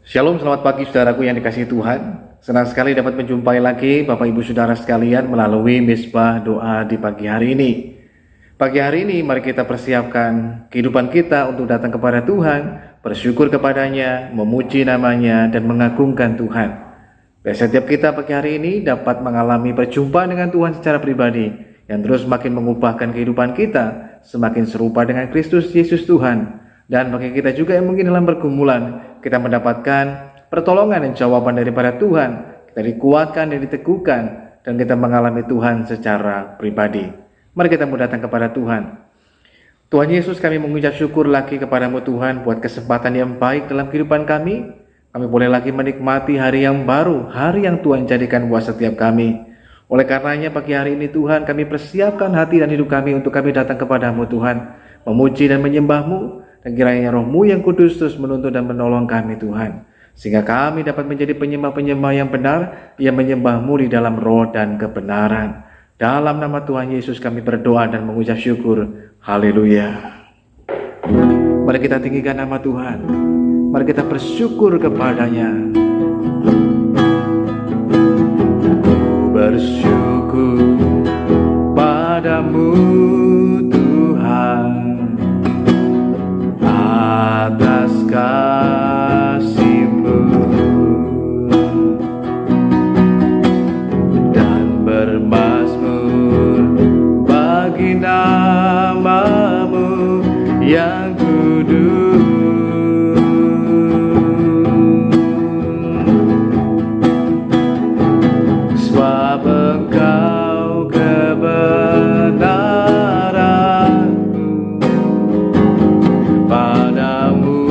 Shalom, selamat pagi saudaraku yang dikasihi Tuhan. Senang sekali dapat menjumpai lagi Bapak Ibu Saudara sekalian melalui misbah doa di pagi hari ini. Pagi hari ini mari kita persiapkan kehidupan kita untuk datang kepada Tuhan, bersyukur kepadanya, memuji namanya, dan mengagungkan Tuhan. Biar setiap kita pagi hari ini dapat mengalami perjumpaan dengan Tuhan secara pribadi, yang terus makin mengubahkan kehidupan kita, semakin serupa dengan Kristus Yesus Tuhan. Dan bagi kita juga yang mungkin dalam pergumulan, kita mendapatkan pertolongan dan jawaban daripada Tuhan, kita dikuatkan dan diteguhkan, dan kita mengalami Tuhan secara pribadi. Mari kita mau datang kepada Tuhan. Tuhan Yesus, kami mengucap syukur lagi kepadamu Tuhan buat kesempatan yang baik dalam kehidupan kami. Kami boleh lagi menikmati hari yang baru, hari yang Tuhan jadikan buat setiap kami. Oleh karenanya pagi hari ini Tuhan, kami persiapkan hati dan hidup kami untuk kami datang kepadamu Tuhan, memuji dan menyembahmu. Dan kiranya Roh-Mu yang kudus terus menuntun dan menolong kami Tuhan, sehingga kami dapat menjadi penyembah-penyembah yang benar, yang menyembah-Mu di dalam roh dan kebenaran. Dalam nama Tuhan Yesus kami berdoa dan mengucap syukur. Haleluya. Mari kita tinggikan nama Tuhan. Mari kita bersyukur kepadanya. Ku bersyukur padamu Tuhan atas kasih-Mu dan bermazmur bagi nama-Mu yang kudus. Sebab Engkau kebenaran-Mu, padamu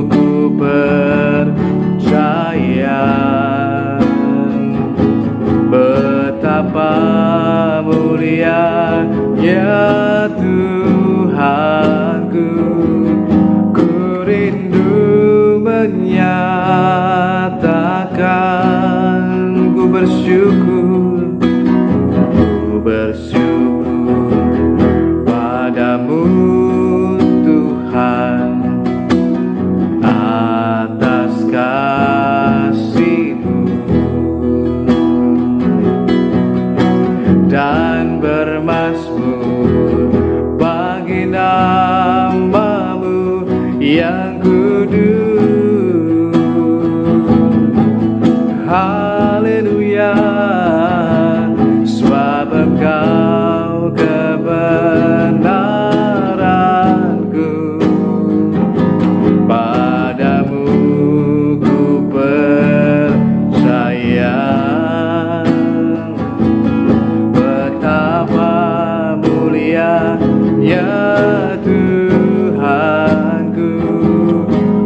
ku percaya. Betapa mulianya Tuhanku, ku rindu menyatakan ku bersyukur padamu Tuhan atas kasih-Mu dan bermazmur bagi nama-Mu yang kudus. Haleluya. Sebab Engkau kebenaran-Ku, padamu ku percaya. Betapa mulianya Tuhanku,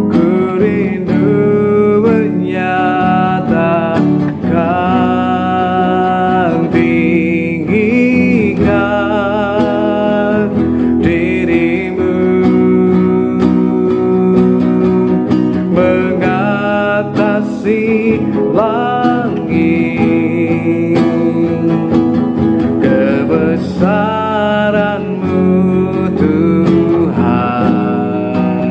ku rindu menyatakan, tinggikan diri-Mu mengatasi langit. Kebesaran-Mu Tuhan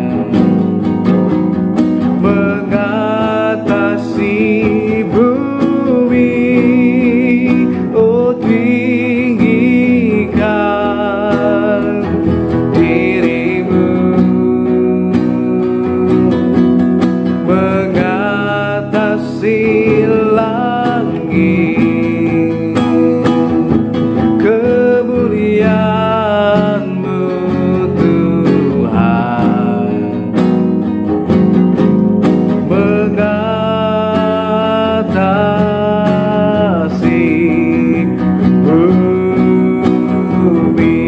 mengatasi bumi. Oh, tinggikan diri-Mu mengatasi langit. Kemuliaan-Mu Tuhan mengatasi bumi.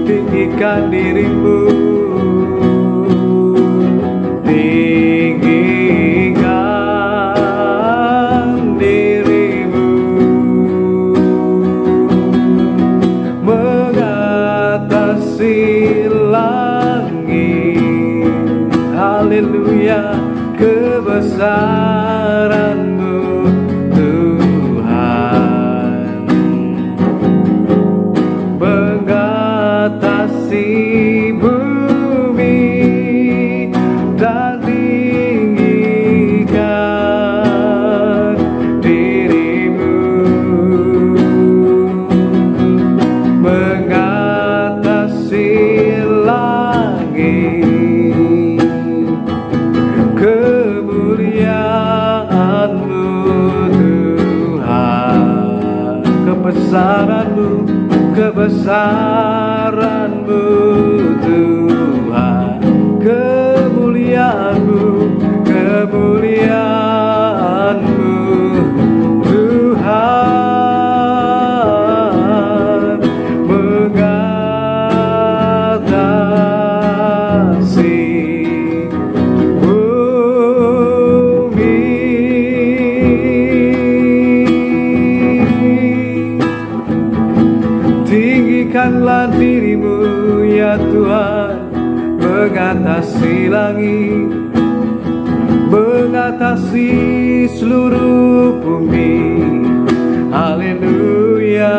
Tinggikan diri-Mu, tinggikan diri-Mu mengatasi langit. Haleluya. Kebesaran-Mu Tuhan mengatasi bumi dan tinggi langit, mengatasi seluruh bumi. Haleluya.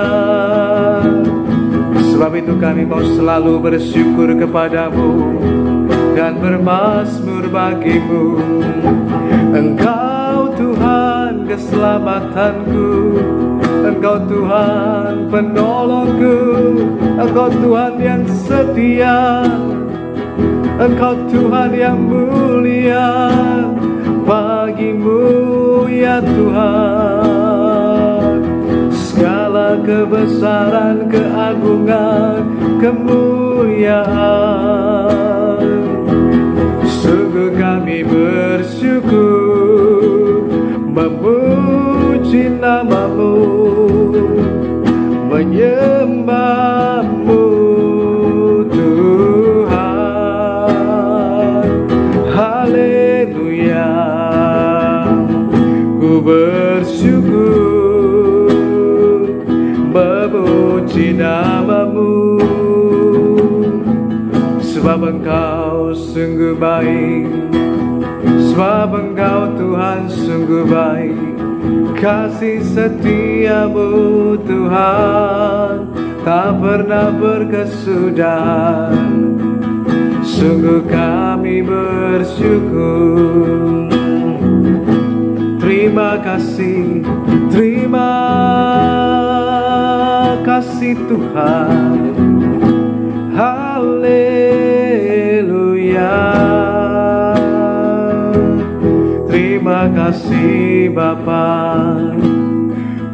Sebab itu kami mau selalu bersyukur kepadamu dan bermazmur bagimu. Engkau Tuhan keselamatanku, Engkau Tuhan penolongku, Engkau Tuhan yang setia, Engkau Tuhan yang mulia. Bagimu ya Tuhan segala kebesaran, keagungan, kemuliaan. Sungguh kami bersyukur, memuji namamu, menyembahmu Tuhan. Haleluya. Ku bersyukur, memuji namamu, sebab Engkau sungguh baik, sebab Engkau Tuhan sungguh baik. Kasih setiamu Tuhan tak pernah berkesudahan. Sungguh kami bersyukur. Terima kasih Tuhan. Haleluya. Terima kasih Bapa,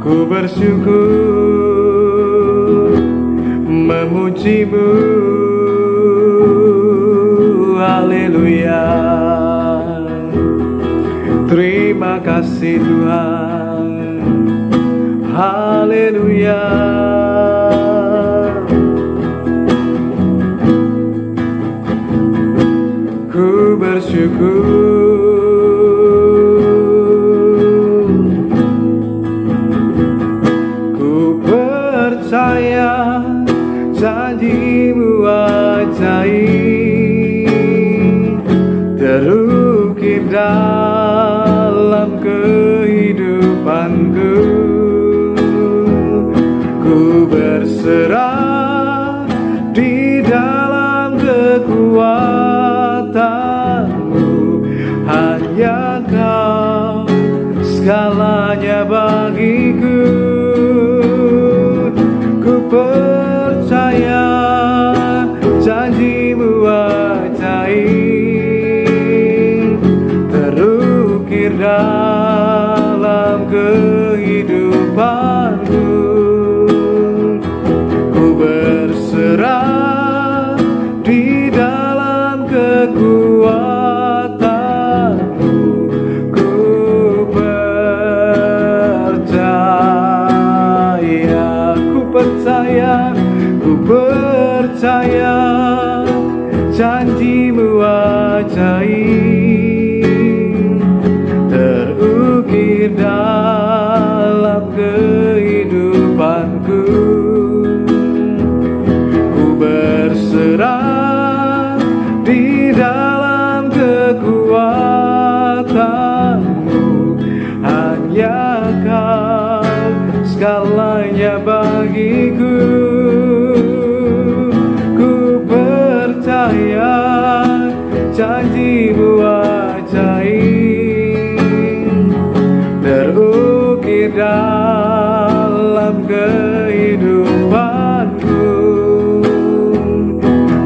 ku bersyukur, memujimu. Haleluya. Terima kasih Tuhan. Haleluya. Ku bersyukur, ku percaya janjimu ajaib terukir dalam kehidupanku. Ku berserah di dalam kekuatanmu, hanya Kau segalanya bagiku. Ku percaya janjimu ajaib terukir dalam kehidupanku. Ku berserah di dalam kekuatanmu. Ku percaya janjimu ajaib terukir dalam kehidupanku. Ku berserah di dalam kekuatanmu, hanya Kau segalanya bagiku. Janjimu ajaib terukir dalam kehidupanku.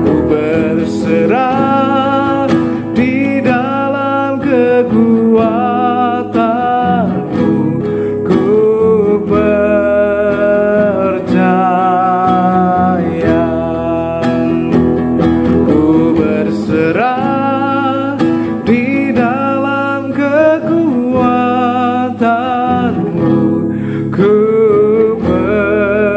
Ku berserah di dalam kekuatanmu. Ku percaya, ku berserah di dalam kekuatanmu. Ku percaya.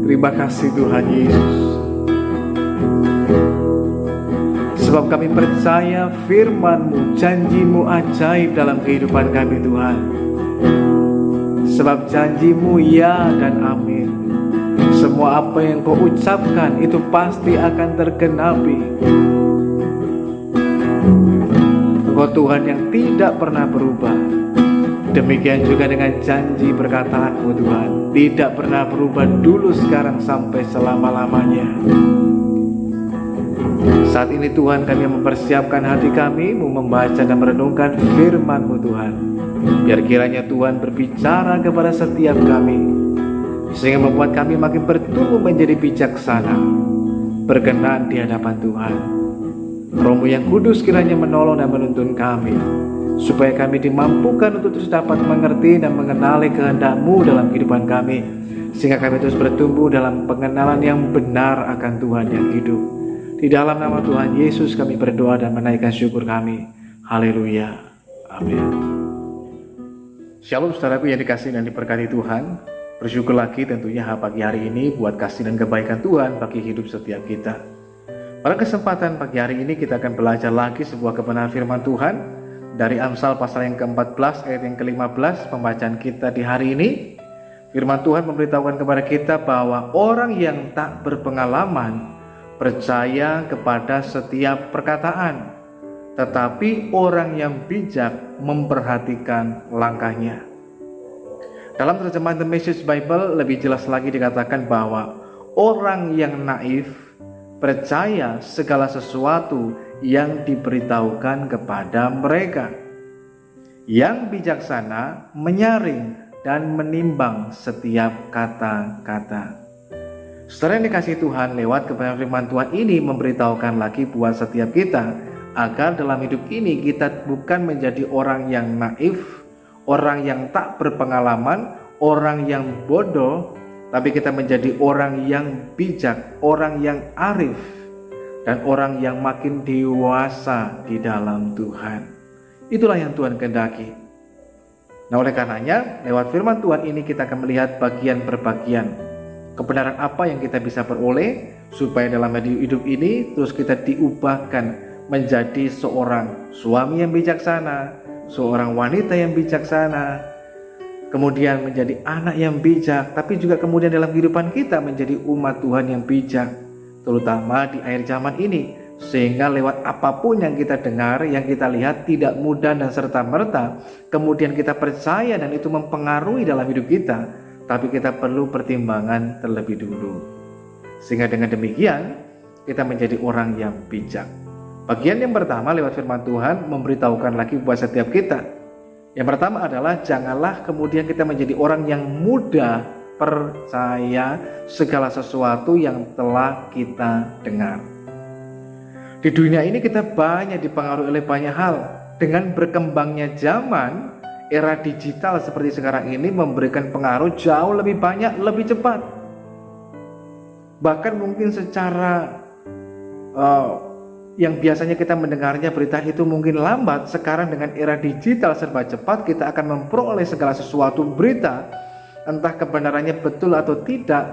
Terima kasih Tuhan Yesus, sebab kami percaya firman-Mu, janji-Mu ajaib dalam kehidupan kami Tuhan. sebab janji-Mu ya dan amin. Semua apa yang Kau ucapkan itu pasti akan tergenapi. Engkau Tuhan yang tidak pernah berubah. Demikian juga dengan janji perkataan-Mu Tuhan, tidak pernah berubah dulu, sekarang, sampai selama-lamanya. Saat ini Tuhan, kami mempersiapkan hati kami membaca dan merenungkan firman-Mu Tuhan. Biar kiranya Tuhan berbicara kepada setiap kami, sehingga membuat kami makin bertumbuh menjadi bijaksana, berkenan di hadapan Tuhan. Roh-Mu yang kudus kiranya menolong dan menuntun kami, supaya kami dimampukan untuk terus dapat mengerti dan mengenali kehendak-Mu dalam kehidupan kami, sehingga kami terus bertumbuh dalam pengenalan yang benar akan Tuhan yang hidup. Di dalam nama Tuhan Yesus kami berdoa dan menaikkan syukur kami. Haleluya. Amin. Shalom saudaraku yang dikasihi dan diberkati Tuhan. Bersyukur lagi tentunya pagi hari ini buat kasih dan kebaikan Tuhan bagi hidup setiap kita. Pada kesempatan pagi hari ini kita akan belajar lagi sebuah kebenaran firman Tuhan dari Amsal pasal yang ke-14 ayat yang ke-15. Pembacaan kita di hari ini, firman Tuhan memberitahukan kepada kita bahwa orang yang tak berpengalaman percaya kepada setiap perkataan, tetapi orang yang bijak memperhatikan langkahnya. Dalam terjemahan The Message Bible lebih jelas lagi dikatakan bahwa orang yang naif percaya segala sesuatu yang diberitahukan kepada mereka. Yang bijaksana menyaring dan menimbang setiap kata-kata. Saudara yang dikasihi Tuhan, lewat kebenaran firman Tuhan ini memberitahukan lagi buat setiap kita, agar dalam hidup ini kita bukan menjadi orang yang naif, orang yang tak berpengalaman, orang yang bodoh, tapi kita menjadi orang yang bijak, orang yang arif, dan orang yang makin dewasa di dalam Tuhan. Itulah yang Tuhan kehendaki. Nah, oleh karenanya, lewat firman Tuhan ini kita akan melihat bagian per bagian kebenaran apa yang kita bisa peroleh, supaya dalam hidup ini terus kita diubahkan menjadi seorang suami yang bijaksana, seorang wanita yang bijaksana, kemudian menjadi anak yang bijak, tapi juga kemudian dalam kehidupan kita menjadi umat Tuhan yang bijak, terutama di akhir zaman ini, sehingga lewat apapun yang kita dengar, yang kita lihat tidak mudah dan serta-merta kemudian kita percaya dan itu mempengaruhi dalam hidup kita, tapi kita perlu pertimbangan terlebih dulu, sehingga dengan demikian kita menjadi orang yang bijak. Bagian yang pertama lewat firman Tuhan memberitahukan lagi buat setiap kita. Yang pertama adalah janganlah kemudian kita menjadi orang yang mudah percaya segala sesuatu yang telah kita dengar. Di dunia ini kita banyak dipengaruhi oleh banyak hal. Dengan berkembangnya zaman, era digital seperti sekarang ini memberikan pengaruh jauh lebih banyak, lebih cepat. Bahkan mungkin secara yang biasanya kita mendengarnya berita itu mungkin lambat, sekarang dengan era digital serba cepat kita akan memperoleh segala sesuatu berita, entah kebenarannya betul atau tidak,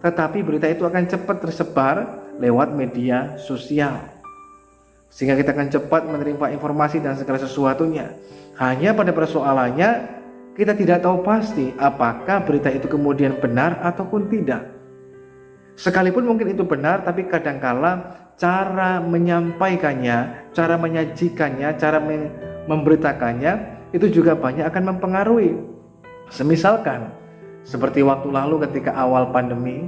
tetapi berita itu akan cepat tersebar lewat media sosial, sehingga kita akan cepat menerima informasi dan segala sesuatunya. Hanya pada persoalannya kita tidak tahu pasti apakah berita itu kemudian benar ataupun tidak. Sekalipun mungkin itu benar, tapi kadangkala cara menyampaikannya, cara menyajikannya, cara memberitakannya itu juga banyak akan mempengaruhi. Semisalkan seperti waktu lalu ketika awal pandemi,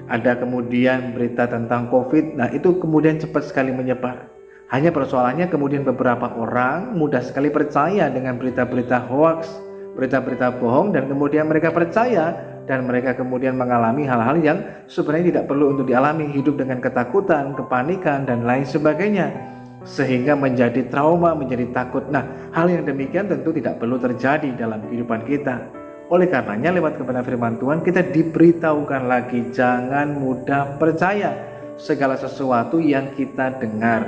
ada kemudian berita tentang COVID, nah itu kemudian cepat sekali menyebar. Hanya persoalannya kemudian beberapa orang mudah sekali percaya dengan berita-berita hoax, berita-berita bohong, dan kemudian mereka percaya dan mereka kemudian mengalami hal-hal yang sebenarnya tidak perlu untuk dialami, hidup dengan ketakutan, kepanikan, dan lain sebagainya, sehingga menjadi trauma, menjadi takut. Nah, hal yang demikian tentu tidak perlu terjadi dalam kehidupan kita. Oleh karenanya lewat kebenaran firman Tuhan kita diberitahukan lagi, jangan mudah percaya segala sesuatu yang kita dengar.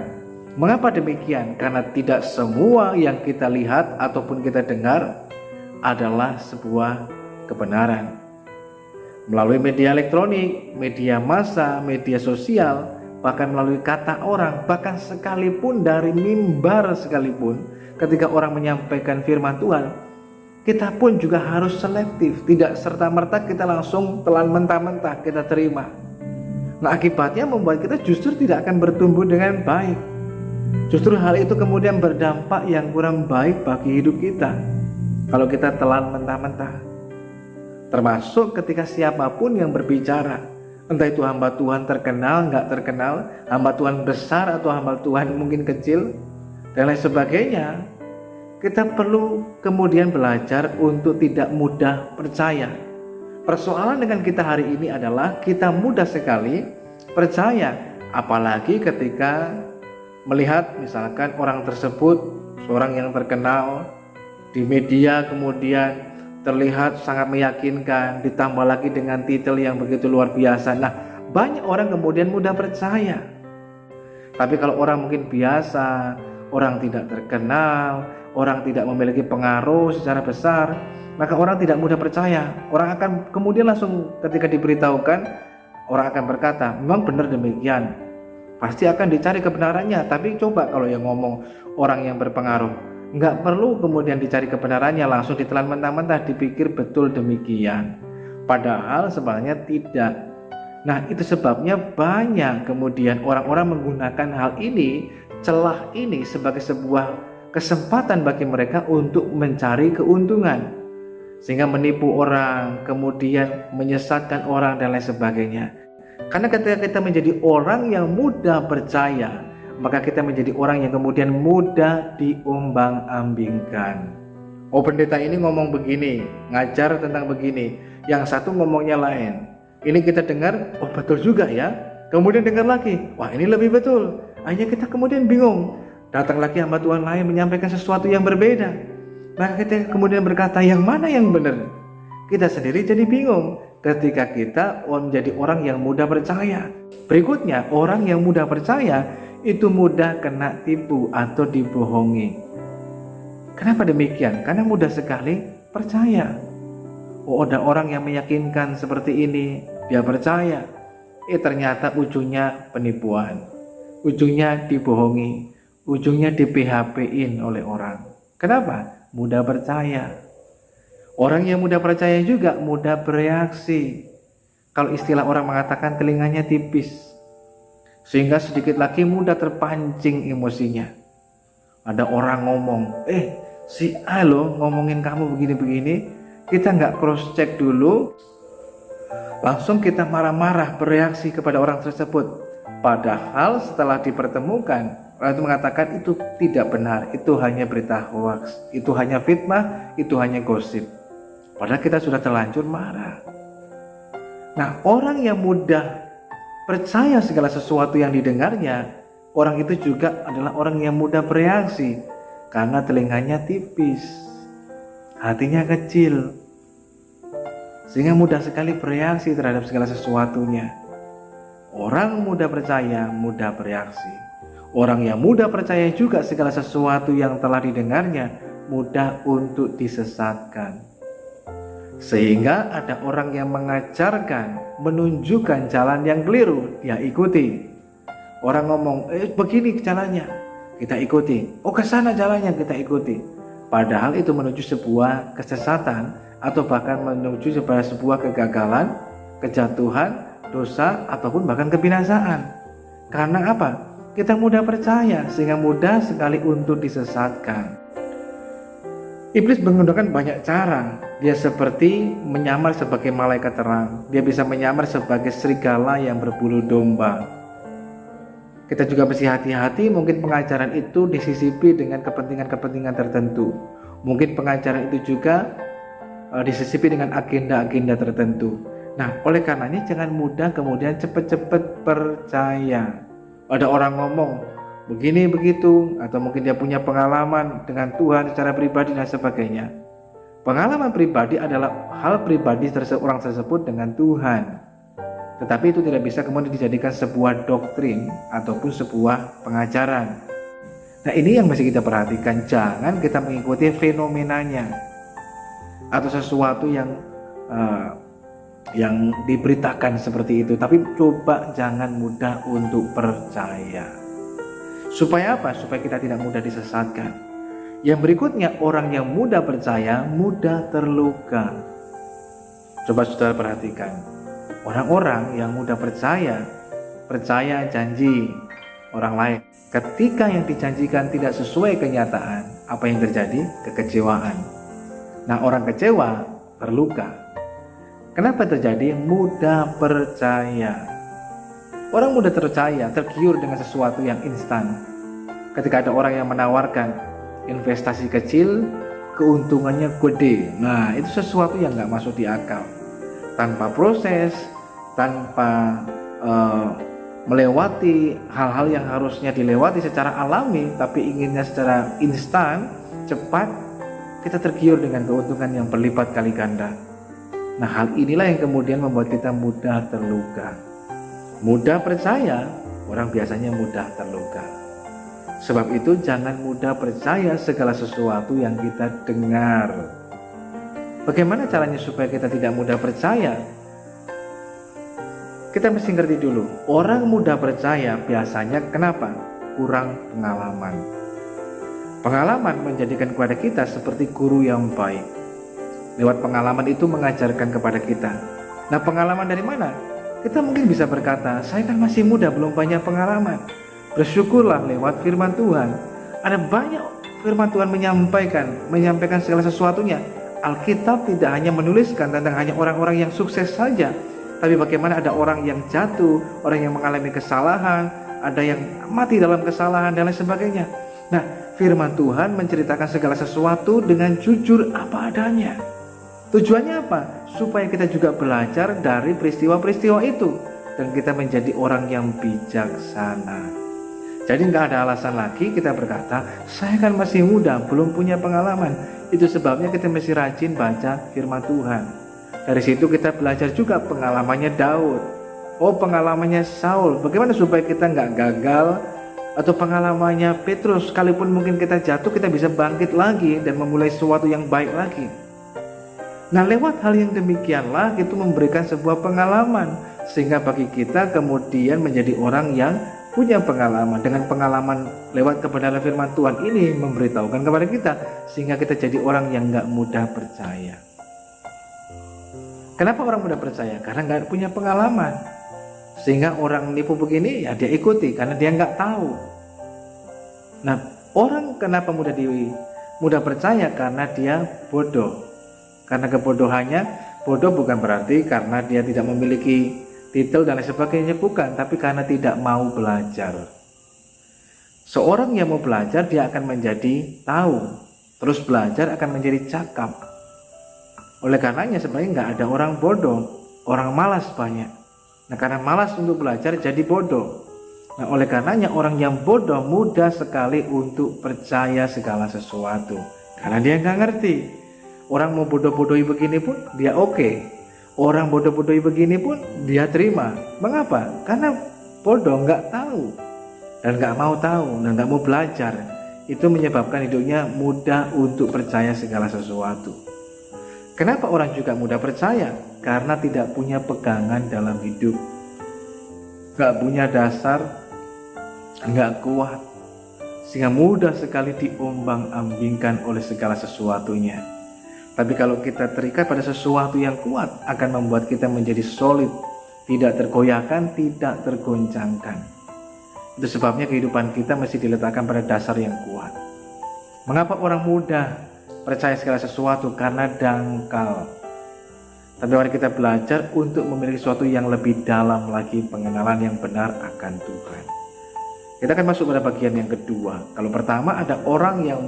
Mengapa demikian? Karena tidak semua yang kita lihat ataupun kita dengar adalah sebuah kebenaran. Melalui media elektronik, media massa, media sosial, bahkan melalui kata orang, bahkan sekalipun dari mimbar sekalipun, ketika orang menyampaikan firman Tuhan, kita pun juga harus selektif, tidak serta-merta kita langsung telan mentah-mentah kita terima. Nah, akibatnya membuat kita justru tidak akan bertumbuh dengan baik. Justru hal itu kemudian berdampak yang kurang baik bagi hidup kita kalau kita telan mentah-mentah. Termasuk ketika siapapun yang berbicara, entah itu hamba Tuhan terkenal, nggak terkenal, hamba Tuhan besar atau hamba Tuhan mungkin kecil, dan lain sebagainya, kita perlu kemudian belajar untuk tidak mudah percaya. Persoalan dengan kita hari ini adalah kita mudah sekali percaya, apalagi ketika melihat misalkan orang tersebut, seorang yang terkenal di media kemudian terlihat sangat meyakinkan, ditambah lagi dengan titel yang begitu luar biasa. Nah, banyak orang kemudian mudah percaya. Tapi kalau orang mungkin biasa, orang tidak terkenal, orang tidak memiliki pengaruh secara besar, maka orang tidak mudah percaya. Orang akan kemudian langsung ketika diberitahukan, orang akan berkata, memang benar demikian, pasti akan dicari kebenarannya. Tapi coba kalau yang ngomong orang yang berpengaruh, nggak perlu kemudian dicari kebenarannya, langsung ditelan mentah-mentah, dipikir betul demikian, padahal sebenarnya tidak. Nah, itu sebabnya banyak kemudian orang-orang menggunakan hal ini, celah ini sebagai sebuah kesempatan bagi mereka untuk mencari keuntungan, sehingga menipu orang, kemudian menyesatkan orang dan lain sebagainya. Karena ketika kita menjadi orang yang mudah percaya, maka kita menjadi orang yang kemudian mudah diombang-ambingkan. Oh, pendeta ini ngomong begini, ngajar tentang begini, yang satu ngomongnya lain. Ini kita dengar, oh betul juga ya. Kemudian dengar lagi, wah ini lebih betul. Akhirnya kita kemudian bingung. Datang lagi hamba Tuhan lain menyampaikan sesuatu yang berbeda. Maka kita kemudian berkata, yang mana yang benar? Kita sendiri jadi bingung ketika kita menjadi orang yang mudah percaya. Berikutnya, orang yang mudah percaya itu mudah kena tipu atau dibohongi. Kenapa demikian? Karena mudah sekali percaya. Oh, ada orang yang meyakinkan seperti ini, dia percaya. Ternyata ujungnya penipuan, ujungnya dibohongi, ujungnya di PHP-in oleh orang. Kenapa? Mudah percaya. Orang yang mudah percaya juga mudah bereaksi. Kalau istilah orang mengatakan telinganya tipis, sehingga sedikit lagi mudah terpancing emosinya. Ada orang ngomong, si A loh ngomongin kamu begini-begini, kita nggak cross check dulu, langsung kita marah-marah bereaksi kepada orang tersebut. Padahal setelah dipertemukan, orang itu mengatakan itu tidak benar, itu hanya berita hoax, itu hanya fitnah, itu hanya gosip. Padahal kita sudah terlanjur marah. Nah, orang yang mudah percaya segala sesuatu yang didengarnya, orang itu juga adalah orang yang mudah bereaksi karena telinganya tipis, hatinya kecil, sehingga mudah sekali bereaksi terhadap segala sesuatunya. Orang mudah percaya, mudah bereaksi. Orang yang mudah percaya juga segala sesuatu yang telah didengarnya mudah untuk disesatkan. Sehingga ada orang yang mengajarkan, menunjukkan jalan yang keliru, dia ikuti. Orang ngomong, begini jalannya, kita ikuti. Oh, ke sana jalannya, kita ikuti. Padahal itu menuju sebuah kesesatan atau bahkan menuju sebuah kegagalan, kejatuhan, dosa, ataupun bahkan kebinasaan. Karena apa? Kita mudah percaya sehingga mudah sekali untuk disesatkan. Iblis menggunakan banyak cara. Dia seperti menyamar sebagai malaikat terang. Dia bisa menyamar sebagai serigala yang berbulu domba. Kita juga mesti hati-hati, mungkin pengajaran itu disisipi dengan kepentingan-kepentingan tertentu. Mungkin pengajaran itu juga disisipi dengan agenda-agenda tertentu. Nah, oleh karenanya jangan mudah kemudian cepat-cepat percaya. Ada orang ngomong begini begitu, atau mungkin dia punya pengalaman dengan Tuhan secara pribadi dan sebagainya. Pengalaman pribadi adalah hal pribadi orang tersebut dengan Tuhan, tetapi itu tidak bisa kemudian dijadikan sebuah doktrin ataupun sebuah pengajaran. Nah, ini yang mesti kita perhatikan. Jangan kita mengikuti fenomenanya atau sesuatu yang diberitakan seperti itu, tapi coba jangan mudah untuk percaya. Supaya apa? Supaya kita tidak mudah disesatkan. Yang berikutnya, orang yang mudah percaya mudah terluka. Coba saudara perhatikan, orang-orang yang mudah percaya janji orang lain. Ketika yang dijanjikan tidak sesuai kenyataan, apa yang terjadi? Kekecewaan. Nah, orang kecewa terluka. Kenapa terjadi? Mudah percaya. Orang mudah percaya, tergiur dengan sesuatu yang instan. Ketika ada orang yang menawarkan investasi kecil, keuntungannya gede. Nah, itu sesuatu yang nggak masuk di akal. Tanpa proses, tanpa melewati hal-hal yang harusnya dilewati secara alami, tapi inginnya secara instan, cepat, kita tergiur dengan keuntungan yang berlipat kali ganda. Nah, hal inilah yang kemudian membuat kita mudah terluka. Mudah percaya, orang biasanya mudah terluka. Sebab itu jangan mudah percaya segala sesuatu yang kita dengar. Bagaimana caranya supaya kita tidak mudah percaya? Kita mesti ngerti dulu, orang mudah percaya biasanya kenapa? Kurang pengalaman. Pengalaman menjadikan kepada kita seperti guru yang baik. Lewat pengalaman itu mengajarkan kepada kita. Nah, pengalaman dari mana? Kita mungkin bisa berkata, saya kan masih muda, belum banyak pengalaman. Bersyukurlah lewat firman Tuhan. Ada banyak firman Tuhan menyampaikan segala sesuatunya. Alkitab tidak hanya menuliskan tentang hanya orang-orang yang sukses saja, tapi bagaimana ada orang yang jatuh, orang yang mengalami kesalahan, ada yang mati dalam kesalahan dan lain sebagainya. Nah, firman Tuhan menceritakan segala sesuatu dengan jujur apa adanya. Tujuannya apa? Supaya kita juga belajar dari peristiwa-peristiwa itu dan kita menjadi orang yang bijaksana. Jadi nggak ada alasan lagi kita berkata, saya kan masih muda, belum punya pengalaman. Itu sebabnya kita mesti rajin baca firman Tuhan. Dari situ kita belajar juga pengalamannya Daud. Oh, pengalamannya Saul. Bagaimana supaya kita nggak gagal? Atau pengalamannya Petrus, sekalipun mungkin kita jatuh, kita bisa bangkit lagi dan memulai sesuatu yang baik lagi. Nah, lewat hal yang demikianlah itu memberikan sebuah pengalaman, sehingga bagi kita kemudian menjadi orang yang punya pengalaman. Dengan pengalaman lewat kebenaran firman Tuhan ini memberitahukan kepada kita, sehingga kita jadi orang yang gak mudah percaya. Kenapa orang mudah percaya? Karena gak punya pengalaman. Sehingga orang nipu begini ya dia ikuti karena dia gak tahu. Nah, orang kenapa mudah percaya? Karena dia bodoh. Karena kebodohannya, bodoh bukan berarti karena dia tidak memiliki titel dan lain sebagainya, bukan, tapi karena tidak mau belajar. Seorang yang mau belajar, dia akan menjadi tahu, terus belajar akan menjadi cakap. Oleh karenanya sebenarnya nggak ada orang bodoh, orang malas banyak. Nah, karena malas untuk belajar jadi bodoh. Nah, oleh karenanya orang yang bodoh mudah sekali untuk percaya segala sesuatu, karena dia nggak ngerti. Orang mau bodoh-bodohi begini pun dia oke. Orang bodoh-bodohi begini pun dia terima. Mengapa? Karena bodoh, nggak tahu dan nggak mau tahu dan nggak mau belajar. Itu menyebabkan hidupnya mudah untuk percaya segala sesuatu. Kenapa orang juga mudah percaya? Karena tidak punya pegangan dalam hidup, nggak punya dasar, nggak kuat, sehingga mudah sekali diombang-ambingkan oleh segala sesuatunya. Tapi kalau kita terikat pada sesuatu yang kuat, akan membuat kita menjadi solid, tidak tergoyahkan, tidak tergoncangkan. Itu sebabnya kehidupan kita mesti diletakkan pada dasar yang kuat. Mengapa orang mudah percaya segala sesuatu? Karena dangkal. Tapi mari kita belajar untuk memiliki sesuatu yang lebih dalam lagi, pengenalan yang benar akan Tuhan. Kita akan masuk pada bagian yang kedua. Kalau pertama ada orang yang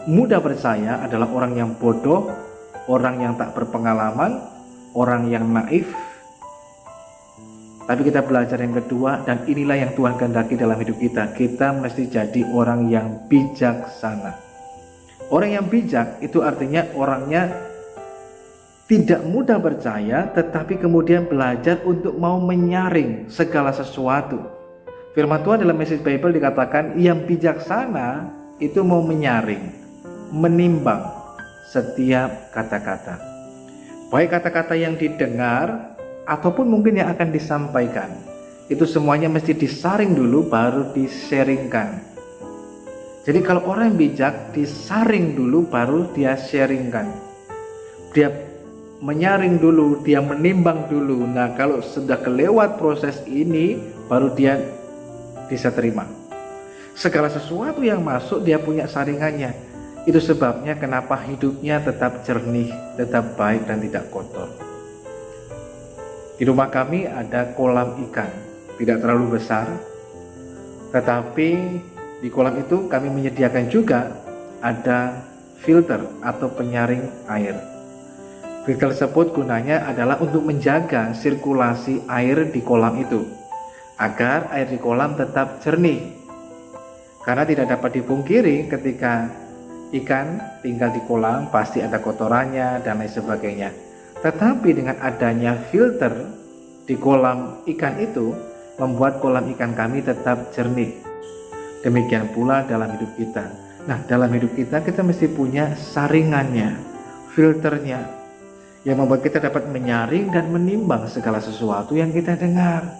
mudah percaya adalah orang yang bodoh, orang yang tak berpengalaman, orang yang naif. Tapi kita belajar yang kedua, dan inilah yang Tuhan kehendaki dalam hidup kita. Kita mesti jadi orang yang bijaksana. Orang yang bijak itu artinya orangnya tidak mudah percaya, tetapi kemudian belajar untuk mau menyaring segala sesuatu. Firman Tuhan dalam Message Bible dikatakan yang bijaksana itu mau menyaring, menimbang setiap kata-kata, baik kata-kata yang didengar ataupun mungkin yang akan disampaikan. Itu semuanya mesti disaring dulu baru di-sharingkan. Jadi kalau orang yang bijak disaring dulu baru dia sharingkan. Dia menyaring dulu, dia menimbang dulu. Nah, kalau sudah kelewat proses ini baru dia bisa terima. Segala sesuatu yang masuk dia punya saringannya. Itu sebabnya kenapa hidupnya tetap jernih, tetap baik dan tidak kotor. Di rumah kami ada kolam ikan, tidak terlalu besar, tetapi di kolam itu kami menyediakan juga ada filter atau penyaring air. Filter tersebut gunanya adalah untuk menjaga sirkulasi air di kolam itu, agar air di kolam tetap jernih. Karena tidak dapat dipungkiri ketika ikan tinggal di kolam pasti ada kotorannya dan lain sebagainya. Tetapi dengan adanya filter di kolam ikan itu membuat kolam ikan kami tetap jernih. Demikian pula dalam hidup kita. Nah, dalam hidup kita mesti punya saringannya, filternya, yang membuat kita dapat menyaring dan menimbang segala sesuatu yang kita dengar.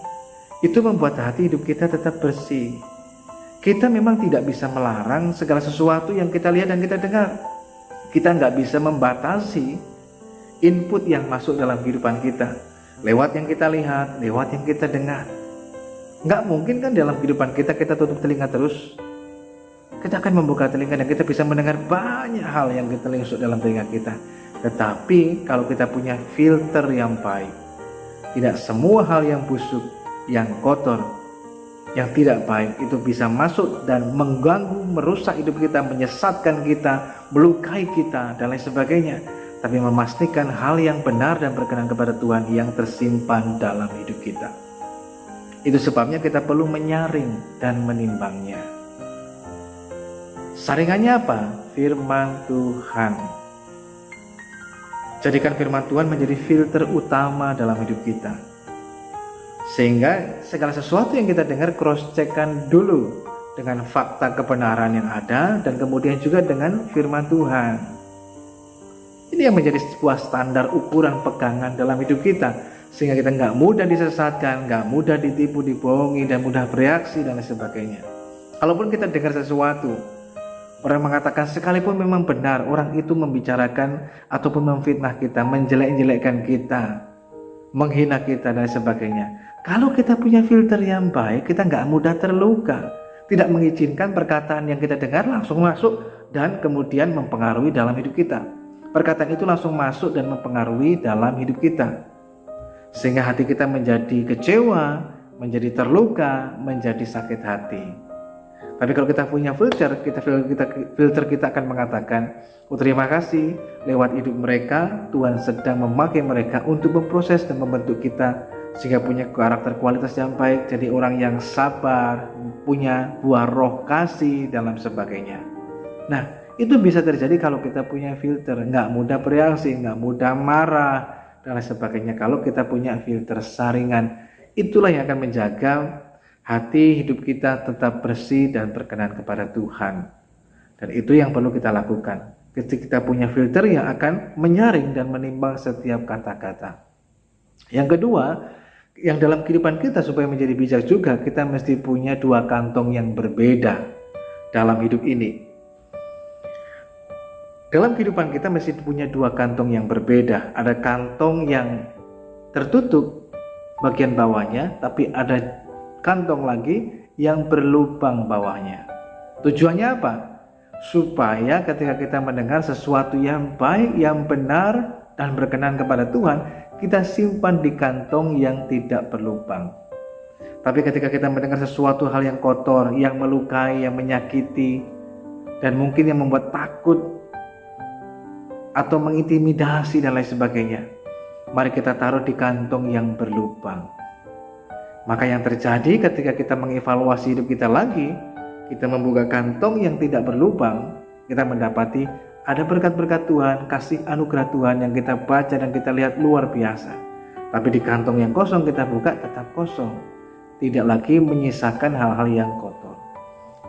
Itu membuat hati hidup kita tetap bersih. Kita memang tidak bisa melarang segala sesuatu yang kita lihat dan kita dengar. Kita nggak bisa membatasi input yang masuk dalam kehidupan kita lewat yang kita lihat, lewat yang kita dengar. Nggak mungkin kan dalam kehidupan kita tutup telinga terus. Kita akan membuka telinga dan kita bisa mendengar banyak hal yang kita masuk dalam telinga kita. Tetapi kalau kita punya filter yang baik, tidak semua hal yang busuk, yang kotor, yang tidak baik itu bisa masuk dan mengganggu, merusak hidup kita, menyesatkan kita, melukai kita dan lain sebagainya. Tapi memastikan hal yang benar dan berkenan kepada Tuhan yang tersimpan dalam hidup kita. Itu sebabnya kita perlu menyaring dan menimbangnya. Saringannya apa? Firman Tuhan. Jadikan firman Tuhan menjadi filter utama dalam hidup kita. Sehingga segala sesuatu yang kita dengar cross-checkkan dulu dengan fakta kebenaran yang ada dan kemudian juga dengan firman Tuhan. Ini yang menjadi sebuah standar ukuran pegangan dalam hidup kita, sehingga kita nggak mudah disesatkan, nggak mudah ditipu, dibohongi, dan mudah bereaksi dan lain sebagainya. Kalaupun kita dengar sesuatu, orang mengatakan sekalipun memang benar, orang itu membicarakan ataupun memfitnah kita, menjelek-jelekkan kita, menghina kita dan sebagainya. Kalau kita punya filter yang baik, kita nggak mudah terluka, tidak mengizinkan perkataan yang kita dengar langsung masuk dan kemudian mempengaruhi dalam hidup kita. Perkataan itu langsung masuk dan mempengaruhi dalam hidup kita, sehingga hati kita menjadi kecewa, menjadi terluka, menjadi sakit hati. Tapi kalau kita punya filter kita akan mengatakan, oh terima kasih, lewat hidup mereka Tuhan sedang memakai mereka untuk memproses dan membentuk kita sehingga punya karakter kualitas yang baik, jadi orang yang sabar, punya buah roh kasih dan lain sebagainya. Nah, itu bisa terjadi kalau kita punya filter, nggak mudah bereaksi, nggak mudah marah, dan lain sebagainya. Kalau kita punya filter saringan, itulah yang akan menjaga hati hidup kita tetap bersih dan berkenan kepada Tuhan. Dan itu yang perlu kita lakukan. Ketika kita punya filter yang akan menyaring dan menimbang setiap kata-kata. Yang kedua, yang dalam kehidupan kita supaya menjadi bijak juga, kita mesti punya dua kantong yang berbeda dalam hidup ini. Dalam kehidupan kita mesti punya dua kantong yang berbeda. Ada kantong yang tertutup bagian bawahnya, tapi ada kantong lagi yang berlubang bawahnya. Tujuannya apa? Supaya ketika kita mendengar sesuatu yang baik, yang benar dan berkenan kepada Tuhan, kita simpan di kantong yang tidak berlubang. Tapi ketika kita mendengar sesuatu hal yang kotor, yang melukai, yang menyakiti, dan mungkin yang membuat takut atau mengintimidasi dan lain sebagainya, mari kita taruh di kantong yang berlubang. Maka yang terjadi ketika kita mengevaluasi hidup kita lagi, kita membuka kantong yang tidak berlubang, kita mendapati ada berkat-berkat Tuhan, kasih anugerah Tuhan yang kita baca dan kita lihat luar biasa. Tapi di kantong yang kosong kita buka tetap kosong, tidak lagi menyisakan hal-hal yang kotor.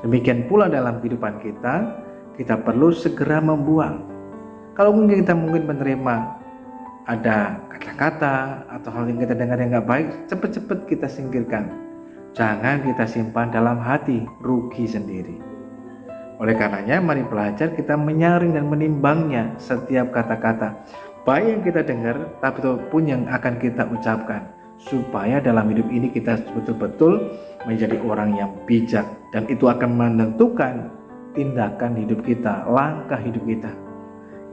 Demikian pula dalam kehidupan kita perlu segera membuang. Kalau mungkin kita menerima ada kata-kata atau hal yang kita dengar yang gak baik, cepat-cepat kita singkirkan. Jangan kita simpan dalam hati, rugi sendiri. Oleh karenanya, mari belajar kita menyaring dan menimbangnya setiap kata-kata, baik yang kita dengar, tapi pun yang akan kita ucapkan, supaya dalam hidup ini kita betul-betul menjadi orang yang bijak, dan itu akan menentukan tindakan hidup kita, langkah hidup kita.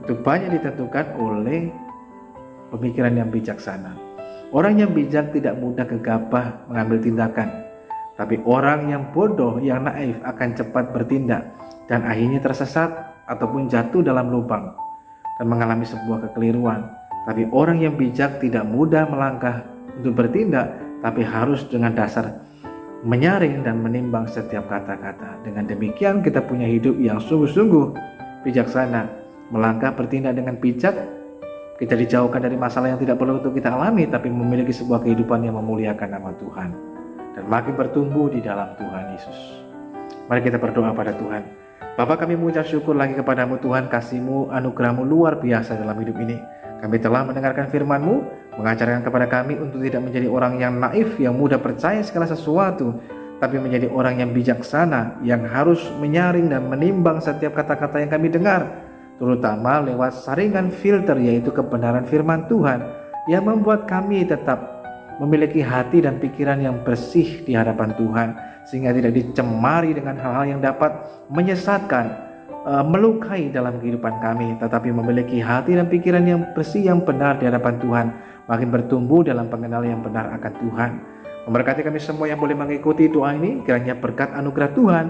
Itu banyak ditentukan oleh pemikiran yang bijaksana. Orang yang bijak tidak mudah gegabah mengambil tindakan, tapi orang yang bodoh, yang naif akan cepat bertindak dan akhirnya tersesat ataupun jatuh dalam lubang dan mengalami sebuah kekeliruan. Tapi orang yang bijak tidak mudah melangkah untuk bertindak, tapi harus dengan dasar menyaring dan menimbang setiap kata-kata. Dengan demikian kita punya hidup yang sungguh-sungguh bijaksana, melangkah bertindak dengan bijak. Kita dijauhkan dari masalah yang tidak perlu untuk kita alami, tapi memiliki sebuah kehidupan yang memuliakan nama Tuhan dan makin bertumbuh di dalam Tuhan Yesus. Mari kita berdoa pada Tuhan. Bapa, kami mengucap syukur lagi kepadamu Tuhan, kasih-Mu, anugerah-Mu luar biasa dalam hidup ini. Kami telah mendengarkan firman-Mu, mengajarkan kepada kami untuk tidak menjadi orang yang naif, yang mudah percaya segala sesuatu, tapi menjadi orang yang bijaksana, yang harus menyaring dan menimbang setiap kata-kata yang kami dengar, terutama lewat saringan filter, yaitu kebenaran firman Tuhan, yang membuat kami tetap memiliki hati dan pikiran yang bersih di hadapan Tuhan, sehingga tidak dicemari dengan hal-hal yang dapat menyesatkan, melukai dalam kehidupan kami, tetapi memiliki hati dan pikiran yang bersih, yang benar di hadapan Tuhan, makin bertumbuh dalam pengenalan yang benar akan Tuhan. Memberkati kami semua yang boleh mengikuti doa ini, kiranya berkat anugerah Tuhan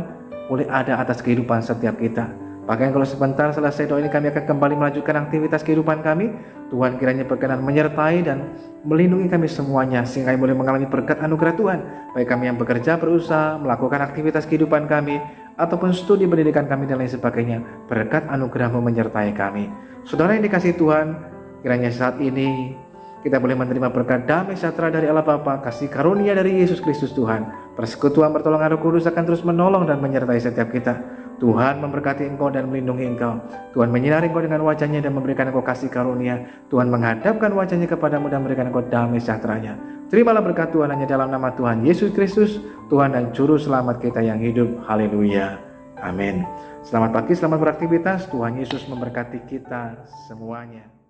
boleh ada atas kehidupan setiap kita. Bahkan kalau sebentar selesai doa ini kami akan kembali melanjutkan aktivitas kehidupan kami. Tuhan kiranya berkenan menyertai dan melindungi kami semuanya, sehingga kami boleh mengalami berkat anugerah Tuhan, baik kami yang bekerja, berusaha, melakukan aktivitas kehidupan kami, ataupun studi pendidikan kami dan lain sebagainya. Berkat anugerah-Mu menyertai kami. Saudara yang dikasihi Tuhan, kiranya saat ini kita boleh menerima berkat damai sejahtera dari Allah Bapa, kasih karunia dari Yesus Kristus Tuhan, persekutuan pertolongan Roh Kudus akan terus menolong dan menyertai setiap kita. Tuhan memberkati engkau dan melindungi engkau. Tuhan menyinari engkau dengan wajah-Nya dan memberikan engkau kasih karunia. Tuhan menghadapkan wajah-Nya kepadamu dan memberikan engkau damai sejahtera-Nya. Terimalah berkat Tuhan hanya dalam nama Tuhan Yesus Kristus, Tuhan dan Juru Selamat kita yang hidup. Haleluya. Amin. Selamat pagi, selamat beraktivitas. Tuhan Yesus memberkati kita semuanya.